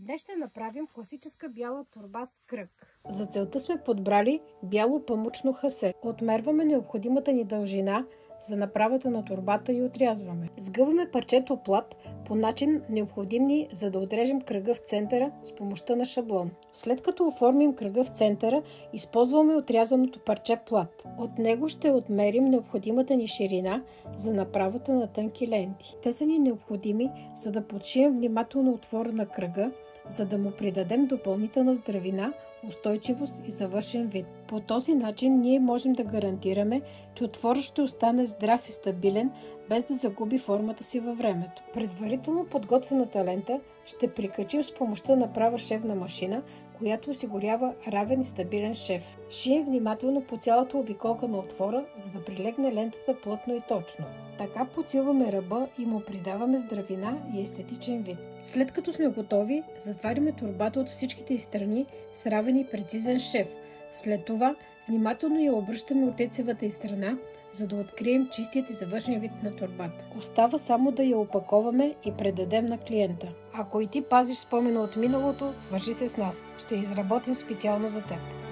Днес ще направим класическа бяла торба с кръг. За целта сме подбрали бяло памучно хасе. Отмерваме необходимата ни дължина за направата на торбата и отрязваме. Сгъваме парчето плат по начин необходим ни, за да отрежем кръга в центъра с помощта на шаблон. След като оформим кръга в центъра, използваме отрязаното парче плат. От него ще отмерим необходимата ни ширина за направата на тънки ленти. Те са ни необходими, за да подшием внимателно отвора на кръга, за да му придадем допълнителна здравина, устойчивост и завършен вид. По този начин ние можем да гарантираме, че отворът ще остане здрав и стабилен, без да загуби формата си във времето. Предварително подготвената лента ще прикачим с помощта на права шевна машина, която осигурява равен и стабилен шев. Шием внимателно по цялата обиколка на отвора, за да прилегне лентата плътно и точно. Така подсилваме ръба и му придаваме здравина и естетичен вид. След като сме готови, затваряме торбата от всичките й страни с равен и прецизен шев. След това внимателно я обръщаме от лицевата й страна, за да открием чистият и завършен вид на торбата. Остава само да я опаковаме и предадем на клиента. Ако и ти пазиш спомена от миналото, свържи се с нас. Ще изработим специално за теб.